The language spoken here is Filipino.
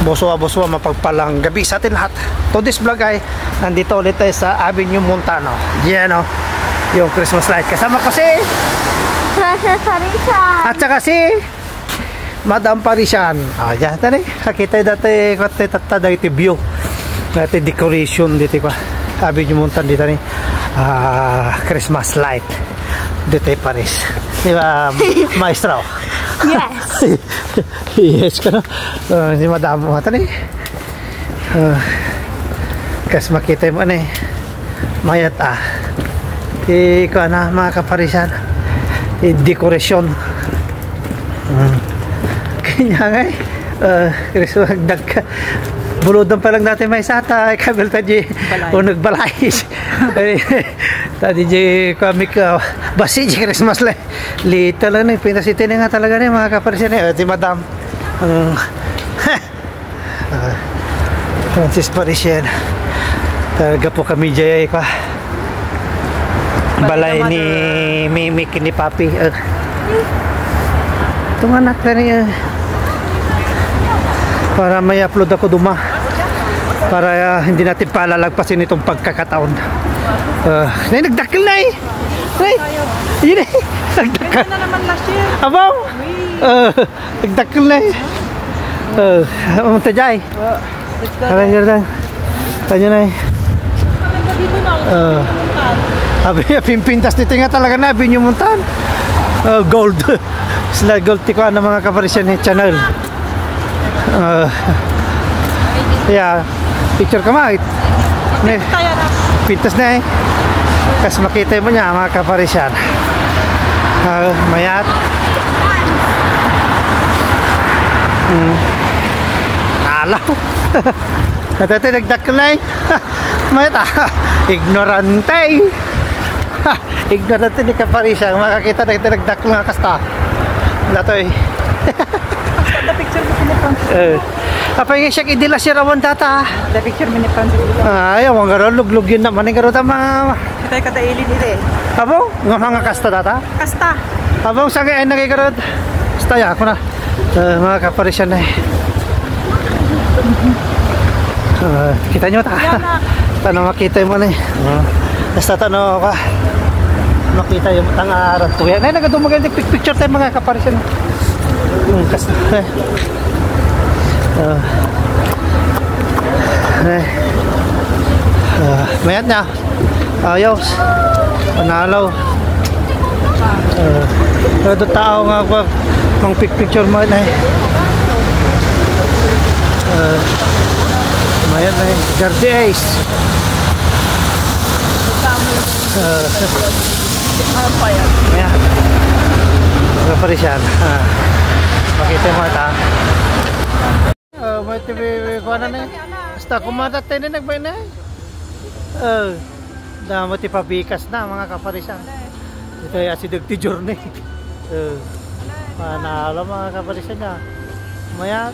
Buswa mapagpalang gabi sa atin lahat. Today's vlog ay nandito ulit tayo sa Avenue Montano. Yan o, yung Christmas light. Kasama ko si Parishan at saka si Madam Parishan. Yan tani, kakita dati tatada iti view dati decoration dito ko Avenue Montano dito ni Christmas light dito Paris, di ba maestro? Yes. Yes ka no. Si Madam mo ito ni kas makita mo na mayat ikaw na mga kaparisan dekorasyon kanya nga Christmas nagdag buludan pa lang natin may sata kabel tadi o nagbalais tadi di kami ka basi di Christmas light lito lang ni pinasiti na nga talaga ni mga kaparisan si Madam Francis Parishan talaga po kami jay ka balay ni Mimik ni Papi itong anak na niya para may upload ako duma para hindi natin palalagpasin itong pagkakataon. Nagdakil na yun nagdakil na naman last year. Abaw nagdakil na umunta jay aray ganda kanya na pimpintas dito nga talaga na Avenue Montano gold sila gold tiko ng mga kaparisan ni channel yeah picture ka mait pintas na kasi makita mo niya mga kaparisan mayat alaw natati nagdakil na mayat ignorante ignorante ni kaparisan makakita na ito nagdakil nga kasta wala to The picture mo pinipang. Apa yung siya idila si Rawan tata? The picture mo pinipang. Ayaw, mga garo, luglug yun naman. Yung garo tama. Kita'y kadailin nila eh. Abo? Nga mga kasta tata? Kasta. Abo, sa ngayon nagigaro. Basta ya, ako na. Mga kaparisyan na eh. Kita nyo ta? Tanong makita mo na eh. Basta tanong ka. Makita yung tangaran to yan. Ay, nagadumagay picture tayo mga kaparisyan. Kasta mayat niya ayos panalaw ito tao nga pang picture mo na mayat na Garde Ace mayat mga parisyan makita mo ita may TV ko na na basta kumatat tayo na nagbay na dama ti pabikas na mga kaparisan ito ay asidog ti journey panalo mga kaparisan niya mayat